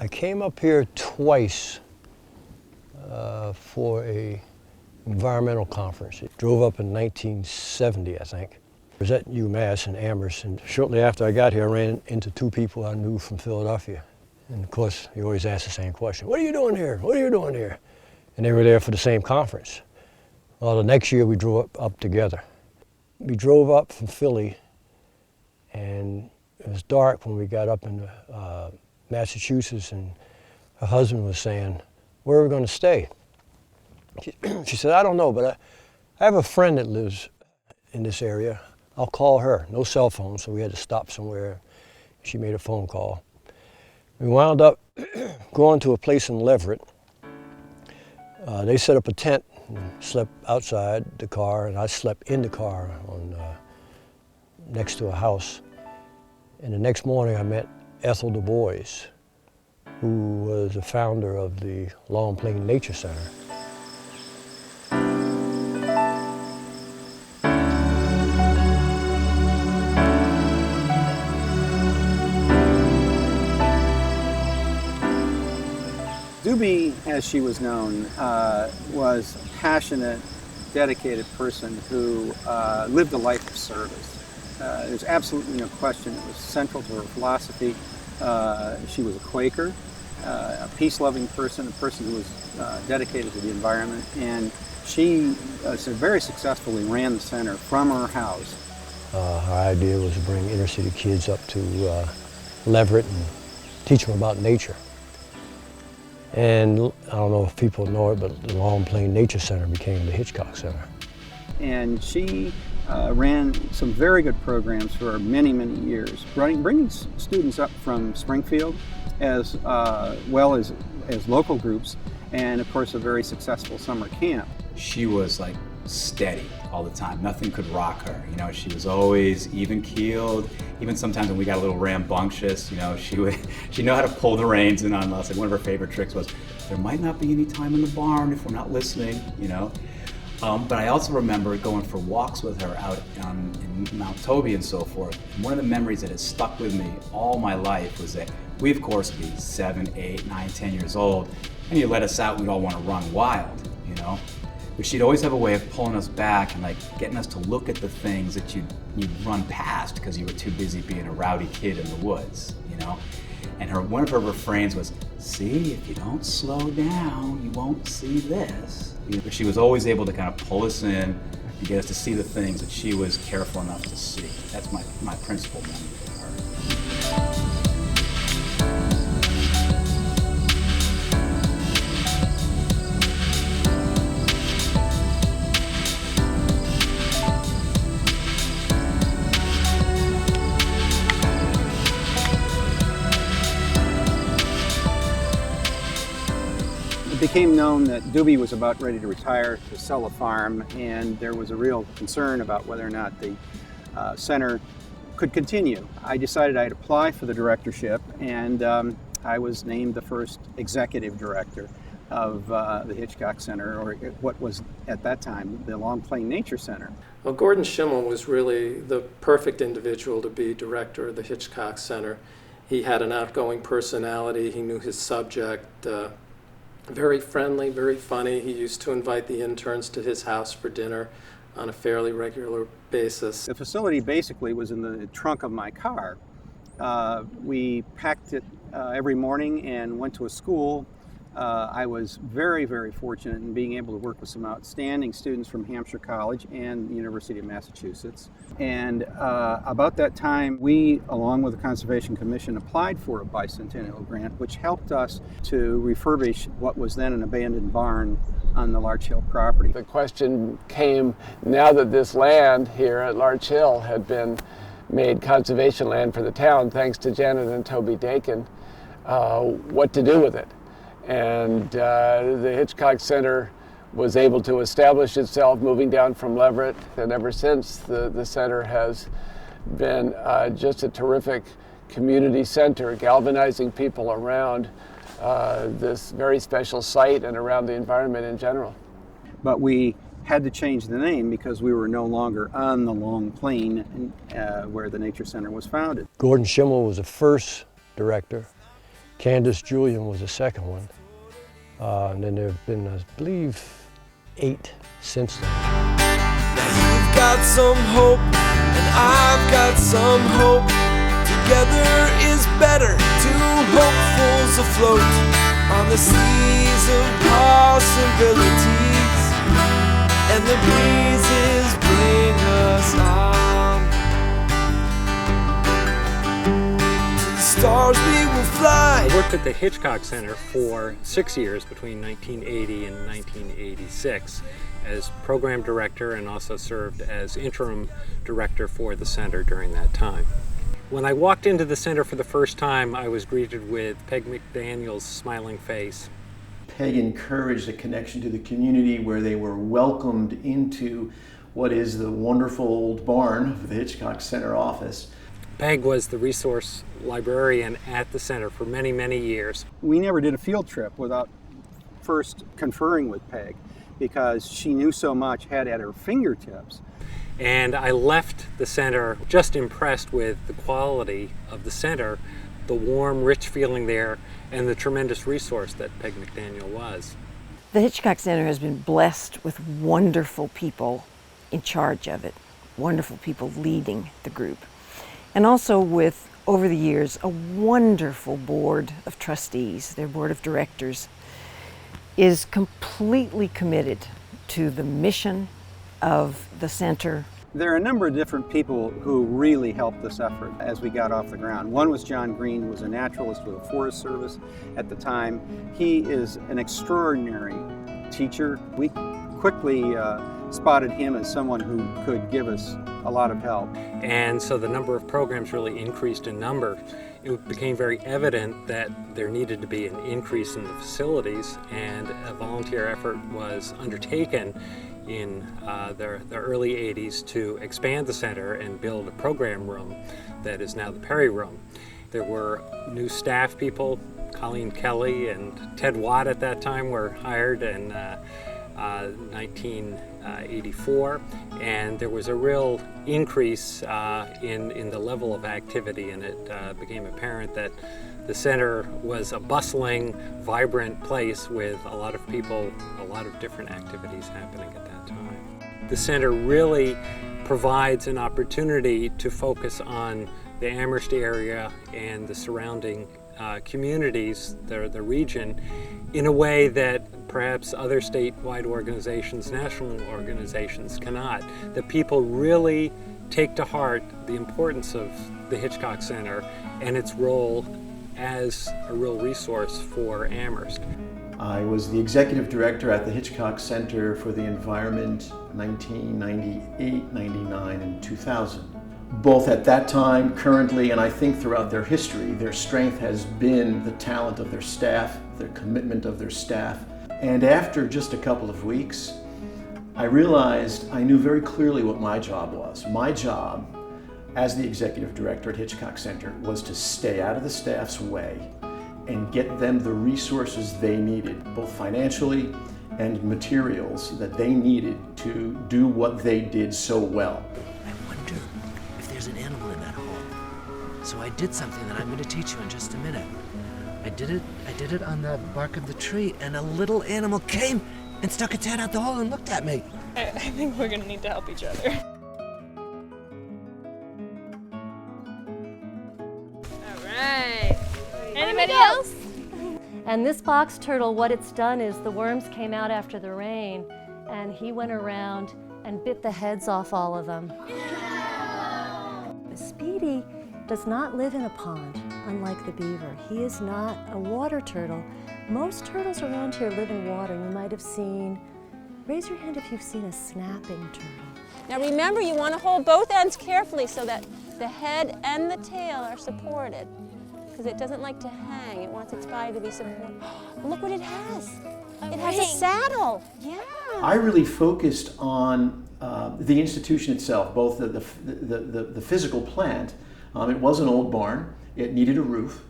I came up here twice for a environmental conference. It drove up in 1970, I think. I was at UMass in Amherst, and shortly after I got here, I ran into two people I knew from Philadelphia. And of course, you always ask the same question: what are you doing here? What are you doing here? And they were there for the same conference. Well, the next year we drove up together. We drove up from Philly, and it was dark when we got up into Massachusetts, and her husband was saying, "Where are we going to stay?" She said, "I don't know, but I have a friend that lives in this area. I'll call her." No cell phone, so we had to stop somewhere. She made a phone call. We wound up going to a place in Leverett. They set up a tent and slept outside the car, and I slept in the car next to a house. And the next morning I met Ethel Du Bois, who was the founder of the Long Plain Nature Center. Doobie, as she was known, was a passionate, dedicated person who lived a life of service. There's absolutely no question it was central to her philosophy. She was a Quaker, a peace-loving person, a person who was dedicated to the environment, and she very successfully ran the center from her house. Our idea was to bring inner-city kids up to Leverett and teach them about nature. And I don't know if people know it, but the Long Plain Nature Center became the Hitchcock Center. And she ran some very good programs for many, many years, bringing students up from Springfield as well as local groups, and of course a very successful summer camp. She was like steady all the time. Nothing could rock her. You know, she was always even-keeled. Even sometimes when we got a little rambunctious, you know, she knew how to pull the reins in on us. Like one of her favorite tricks was, there might not be any time in the barn if we're not listening, you know. But I also remember going for walks with her out in Mount Toby and so forth. And one of the memories that has stuck with me all my life was that we, of course, would be 7, 8, 9, 10 years old, and you let us out, we'd all want to run wild, you know. But she'd always have a way of pulling us back and like getting us to look at the things that you'd run past because you were too busy being a rowdy kid in the woods, you know. And one of her refrains was, "See, if you don't slow down, you won't see this." She was always able to kind of pull us in and get us to see the things that she was careful enough to see. That's my principal memory of her. It became known that Doobie was about ready to retire to sell a farm, and there was a real concern about whether or not the center could continue. I decided I'd apply for the directorship, and I was named the first executive director of the Hitchcock Center, or what was at that time the Long Plain Nature Center. Well, Gordon Schimmel was really the perfect individual to be director of the Hitchcock Center. He had an outgoing personality, he knew his subject, very friendly, very funny. He used to invite the interns to his house for dinner on a fairly regular basis. The facility basically was in the trunk of my car. We packed it every morning and went to a school. I was very, very fortunate in being able to work with some outstanding students from Hampshire College and the University of Massachusetts. And about that time, we, along with the Conservation Commission, applied for a bicentennial grant, which helped us to refurbish what was then an abandoned barn on the Larch Hill property. The question came, now that this land here at Larch Hill had been made conservation land for the town, thanks to Janet and Toby Dakin, what to do with it. And the Hitchcock Center was able to establish itself moving down from Leverett, and ever since the center has been just a terrific community center, galvanizing people around this very special site and around the environment in general. But we had to change the name because we were no longer on the Long Plain where the Nature Center was founded. Gordon Schimmel was the first director. Candace Julian was the second one. And then there have been, I believe, 8 since then. Now you've got some hope, and I've got some hope. Together is better, two hopefuls afloat on the seas of possibilities, and the breezes bring us on. To the stars we will fly. I worked at the Hitchcock Center for 6 years between 1980 and 1986 as program director, and also served as interim director for the center during that time. When I walked into the center for the first time, I was greeted with Peg McDaniel's smiling face. Peg encouraged a connection to the community where they were welcomed into what is the wonderful old barn of the Hitchcock Center office. Peg was the resource librarian at the center for many, many years. We never did a field trip without first conferring with Peg, because she knew so much, had at her fingertips. And I left the center just impressed with the quality of the center, the warm, rich feeling there, and the tremendous resource that Peg McDaniel was. The Hitchcock Center has been blessed with wonderful people in charge of it, wonderful people leading the group, and also with, over the years, a wonderful board of trustees. Their board of directors is completely committed to the mission of the center. There are a number of different people who really helped this effort as we got off the ground. One was John Green, who was a naturalist with the Forest Service at the time. He is an extraordinary teacher. We quickly spotted him as someone who could give us a lot of help. And so the number of programs really increased in number. It became very evident that there needed to be an increase in the facilities, and a volunteer effort was undertaken in the early 80s to expand the center and build a program room that is now the Perry Room. There were new staff people. Colleen Kelly and Ted Watt at that time were hired in 1984, and there was a real increase in the level of activity, and it became apparent that the center was a bustling, vibrant place with a lot of people, a lot of different activities happening at that time. The center really provides an opportunity to focus on the Amherst area and the surrounding communities, the region, in a way that perhaps other statewide organizations, national organizations cannot. That people really take to heart the importance of the Hitchcock Center and its role as a real resource for Amherst. I was the executive director at the Hitchcock Center for the Environment 1998, 99, and 2000. Both at that time, currently, and I think throughout their history, their strength has been the talent of their staff, the commitment of their staff. And after just a couple of weeks, I realized I knew very clearly what my job was. My job as the executive director at Hitchcock Center was to stay out of the staff's way and get them the resources they needed, both financially and materials that they needed to do what they did so well. I wonder if there's an animal in that hole. So I did something that I'm going to teach you in just a minute. I did it on the bark of the tree, and a little animal came and stuck its head out the hole and looked at me. I think we're going to need to help each other. All right. Anybody else? And this box turtle, what it's done is the worms came out after the rain, and he went around and bit the heads off all of them. Speedy does not live in a pond, unlike the beaver. He is not a water turtle. Most turtles around here live in water. You might have seen, raise your hand if you've seen a snapping turtle. Now remember, you want to hold both ends carefully so that the head and the tail are supported, because it doesn't like to hang. It wants its body to be supported. Look what it has. It has a saddle. Yeah. I really focused on the institution itself, both the physical plant. It was an old barn. It needed a roof.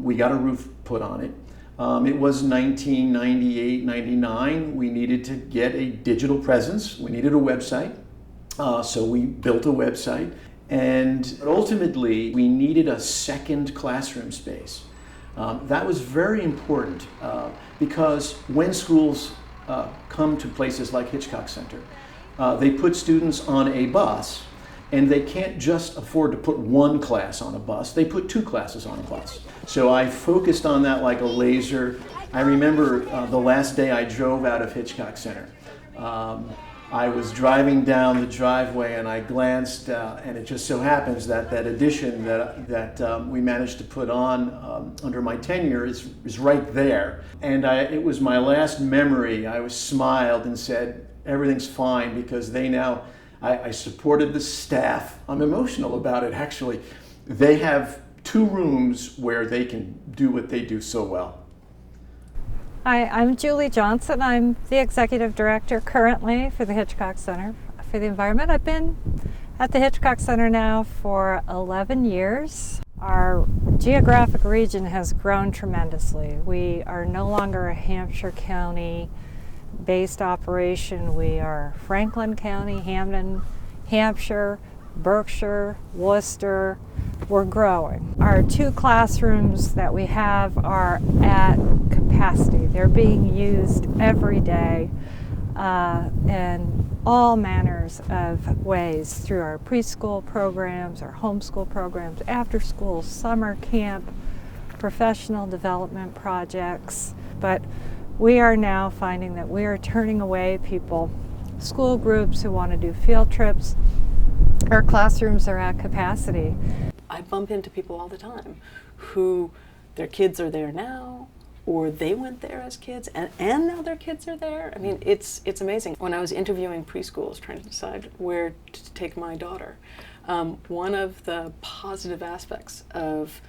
We got a roof put on it. It was 1998, 99. We needed to get a digital presence. We needed a website. So we built a website. And ultimately, we needed a second classroom space. That was very important because when schools come to places like Hitchcock Center, they put students on a bus, and they can't just afford to put one class on a bus. They put two classes on a bus. So I focused on that like a laser. I remember the last day I drove out of Hitchcock Center. I was driving down the driveway and I glanced, and it just so happens that that addition that we managed to put on under my tenure is right there. And it was my last memory. I smiled and said, everything's fine, because they now, I supported the staff. I'm emotional about it, actually. They have 2 rooms where they can do what they do so well. Hi, I'm Julie Johnson. I'm the Executive Director currently for the Hitchcock Center for the Environment. I've been at the Hitchcock Center now for 11 years. Our geographic region has grown tremendously. We are no longer a Hampshire County based operation. We are Franklin County, Hamden, Hampshire, Berkshire, Worcester. We're growing. Our 2 classrooms that we have are at capacity. They're being used every day in all manners of ways through our preschool programs, our homeschool programs, after school, summer camp, professional development projects. But we are now finding that we are turning away people, school groups who want to do field trips. Our classrooms are at capacity. I bump into people all the time who their kids are there now, or they went there as kids, and now their kids are there. I mean, it's amazing. When I was interviewing preschools trying to decide where to take my daughter, one of the positive aspects of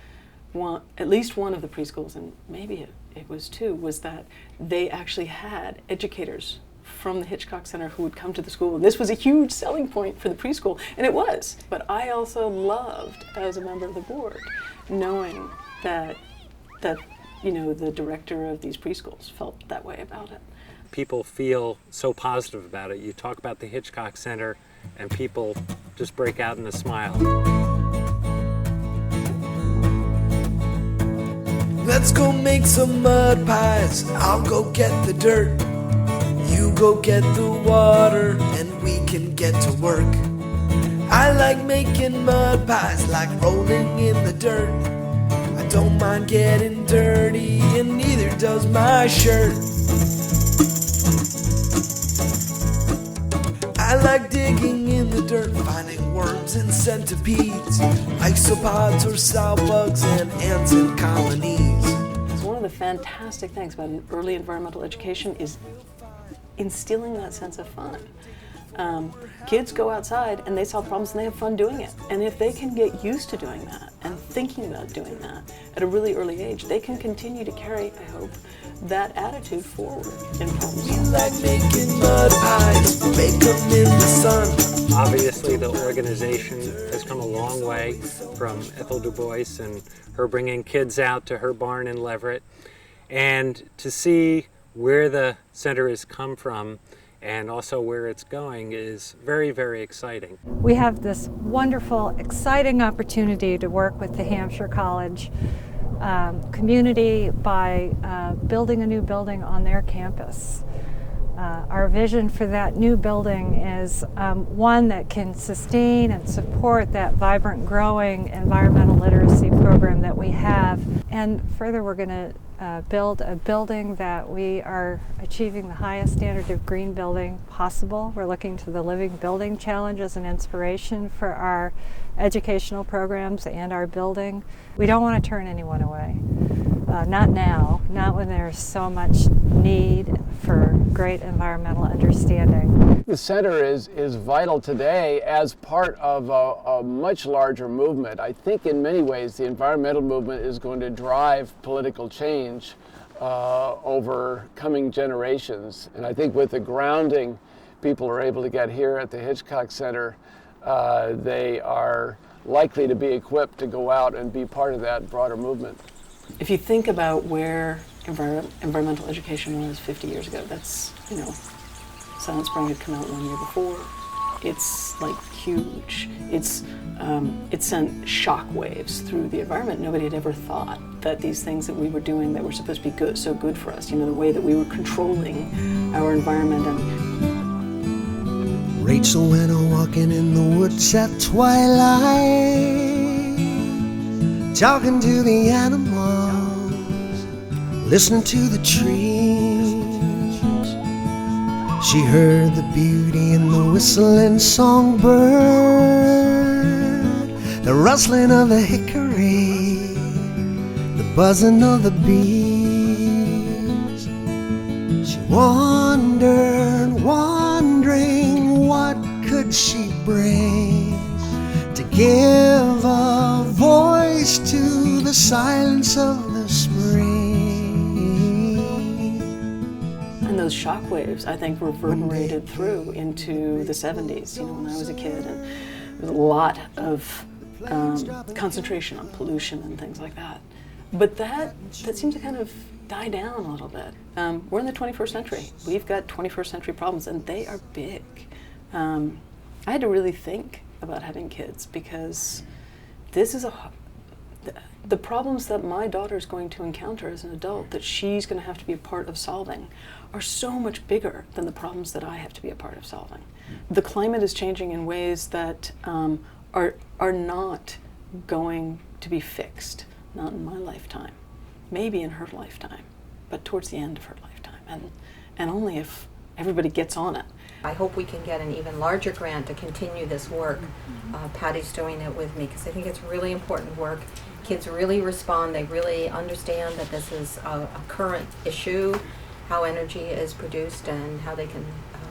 at least one of the preschools, and maybe it was 2, was that they actually had educators from the Hitchcock Center who would come to the school. And this was a huge selling point for the preschool, and it was. But I also loved, as a member of the board, knowing that the director of these preschools felt that way about it. People feel so positive about it. You talk about the Hitchcock Center and people just break out in a smile. Let's go make some mud pies. I'll go get the dirt. You go get the water and we can get to work. I like making mud pies, like rolling in the dirt. I don't mind getting dirty, and neither does my shirt. I like digging in the dirt, finding worms and centipedes, isopods or sow bugs and ants and colonies. One of the fantastic things about an early environmental education is instilling that sense of fun. Kids go outside and they solve problems and they have fun doing it. And if they can get used to doing that and thinking about doing that at a really early age, they can continue to carry, I hope, that attitude forward in problems. We like making mud pies, bake them in the sun. Obviously, the organization has come a long way from Ethel Du Bois and her bringing kids out to her barn in Leverett. And to see where the center has come from and also where it's going is very, very exciting. We have this wonderful, exciting opportunity to work with the Hampshire College community by building a new building on their campus. Our vision for that new building is one that can sustain and support that vibrant, growing environmental literacy program that we have. And further, we're going to build a building that we are achieving the highest standard of green building possible. We're looking to the Living Building Challenge as an inspiration for our educational programs and our building. We don't want to turn anyone away. Not now, not when there's so much need for great environmental understanding. The center is vital today as part of a much larger movement. I think in many ways the environmental movement is going to drive political change over coming generations. And I think with the grounding people are able to get here at the Hitchcock Center, they are likely to be equipped to go out and be part of that broader movement. If you think about where environmental education was 50 years ago, that's, Silent Spring had come out 1 year before. It's like huge. It sent shock waves through the environment. Nobody had ever thought that these things that we were doing that were supposed to be good, so good for us, the way that we were controlling our environment. And Rachel went a-walking in the woods at twilight, talking to the animals, listening to the trees. She heard the beauty in the whistling songbird, the rustling of the hickory, the buzzing of the bees. She wondered, wondering what could she bring to give a voice to the silence of the spring. And those shock waves, I think, reverberated through into the 70s, when I was a kid, and there was a lot of concentration on pollution and things like that. But that seems to kind of die down a little bit. We're in the 21st century. We've got 21st century problems, and they are big. I had to really think about having kids, because this is the problems that my daughter's going to encounter as an adult, that she's going to have to be a part of solving, are so much bigger than the problems that I have to be a part of solving. The climate is changing in ways that are not going to be fixed, not in my lifetime, maybe in her lifetime, but towards the end of her lifetime, and only if everybody gets on it. I hope we can get an even larger grant to continue this work. Patty's doing it with me, because I think it's really important work. Kids really respond, they really understand that this is a current issue, how energy is produced and how they can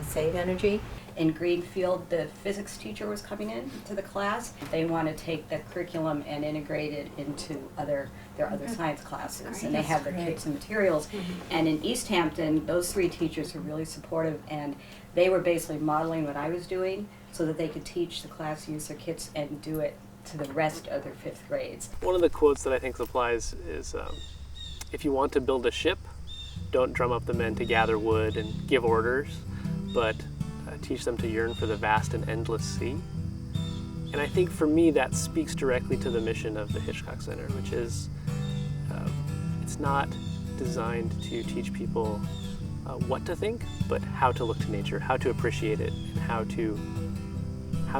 save energy. In Greenfield, the physics teacher was coming in to the class. They want to take the curriculum and integrate it into their other science classes, and they have their kits and materials. And in East Hampton, those 3 teachers are really supportive, and they were basically modeling what I was doing so that they could teach the class, use their kits, and do it to the rest of their 5th grades. One of the quotes that I think applies is, if you want to build a ship, don't drum up the men to gather wood and give orders, but teach them to yearn for the vast and endless sea. And I think for me that speaks directly to the mission of the Hitchcock Center, which is it's not designed to teach people what to think, but how to look to nature, how to appreciate it, and how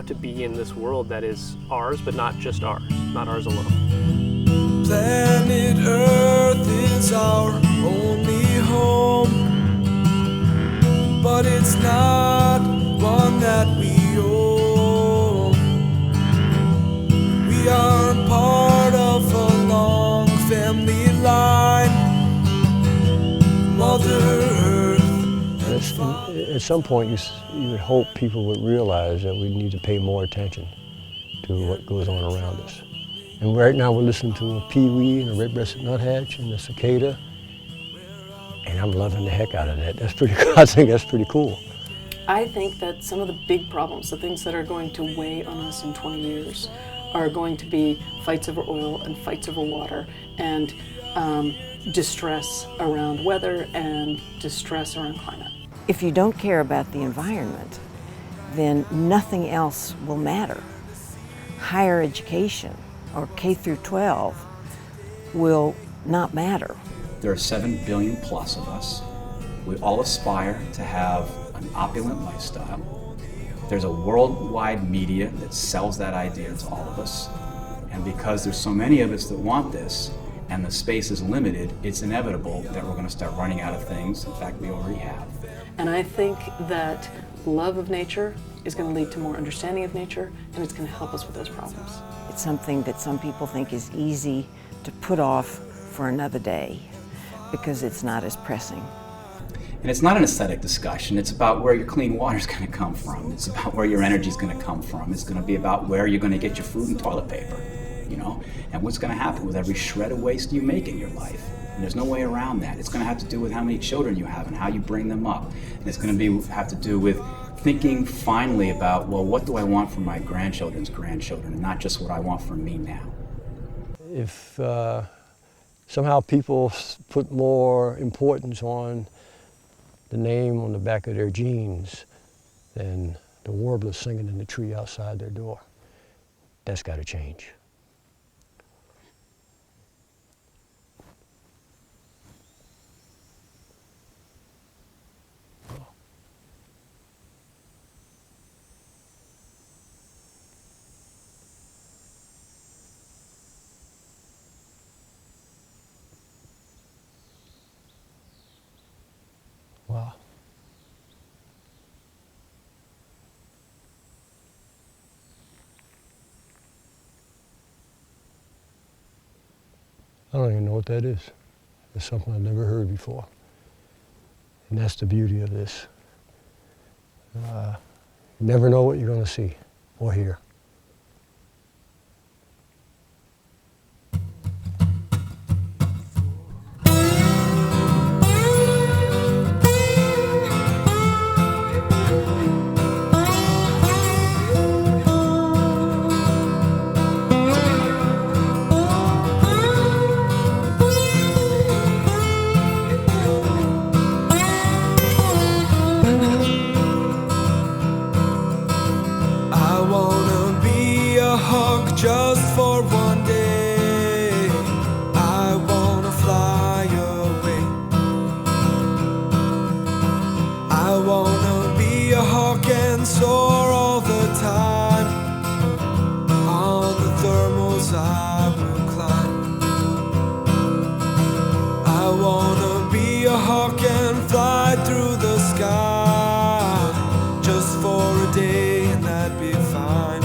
to be in this world that is ours, but not just ours, not ours alone. Planet Earth is our only home, but it's not one that we own. We are part of a long family line. Mother Earth. At some point, you would hope people would realize that we need to pay more attention to what goes on around us. And right now we're listening to a peewee and a red-breasted nuthatch and a cicada, and I'm loving the heck out of that. That's pretty cool. I think that's pretty cool. I think that some of the big problems, the things that are going to weigh on us in 20 years, are going to be fights over oil and fights over water, and distress around weather and distress around climate. If you don't care about the environment, then nothing else will matter. Higher education, or K through 12, will not matter. There are 7 billion plus of us. We all aspire to have an opulent lifestyle. There's a worldwide media that sells that idea to all of us. And because there's so many of us that want this, and the space is limited, it's inevitable that we're going to start running out of things. In fact, we already have. And I think that love of nature is going to lead to more understanding of nature, and it's going to help us with those problems. It's something that some people think is easy to put off for another day because it's not as pressing. And it's not an aesthetic discussion. It's about where your clean water is going to come from. It's about where your energy is going to come from. It's going to be about where you're going to get your food and toilet paper, and what's going to happen with every shred of waste you make in your life. And there's no way around that. It's going to have to do with how many children you have and how you bring them up. And it's going to have to do with thinking finally about, well, what do I want for my grandchildren's grandchildren, and not just what I want for me now. If somehow people put more importance on the name on the back of their jeans than the warblers singing in the tree outside their door. That's got to change. Wow. I don't even know what that is. It's something I've never heard before. And that's the beauty of this. You never know what you're going to see or hear. Just for one day, I wanna fly away. I wanna be a hawk and soar all the time. On the thermals I will climb. I wanna be a hawk and fly through the sky. Just for a day and that'd be fine.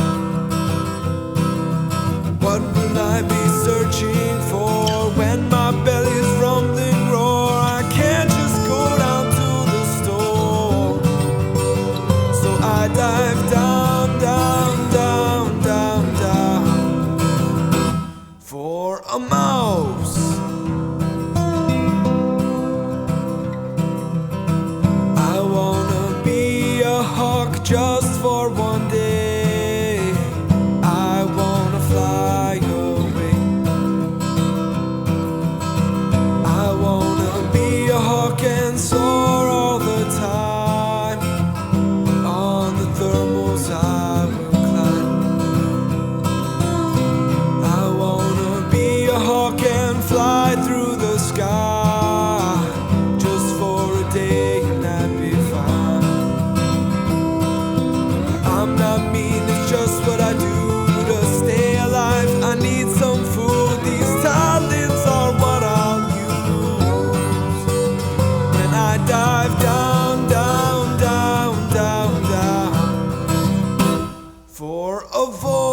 What will I be searching for when my belly's rumbling roar? I can't just go down to the store. So I dive down, down, down, down, down for a mouse. I wanna be a hawk just for one day. I wanna fly away. I wanna be a hawk and soar all the time. On the thermals I will climb. I wanna be a hawk and fly through the sky. Just for a day and that'd be fine. I'm not mean, it's just what I do. Stay alive, I need some food. These talents are what I'll use when I dive down, down, down, down, down for a voice.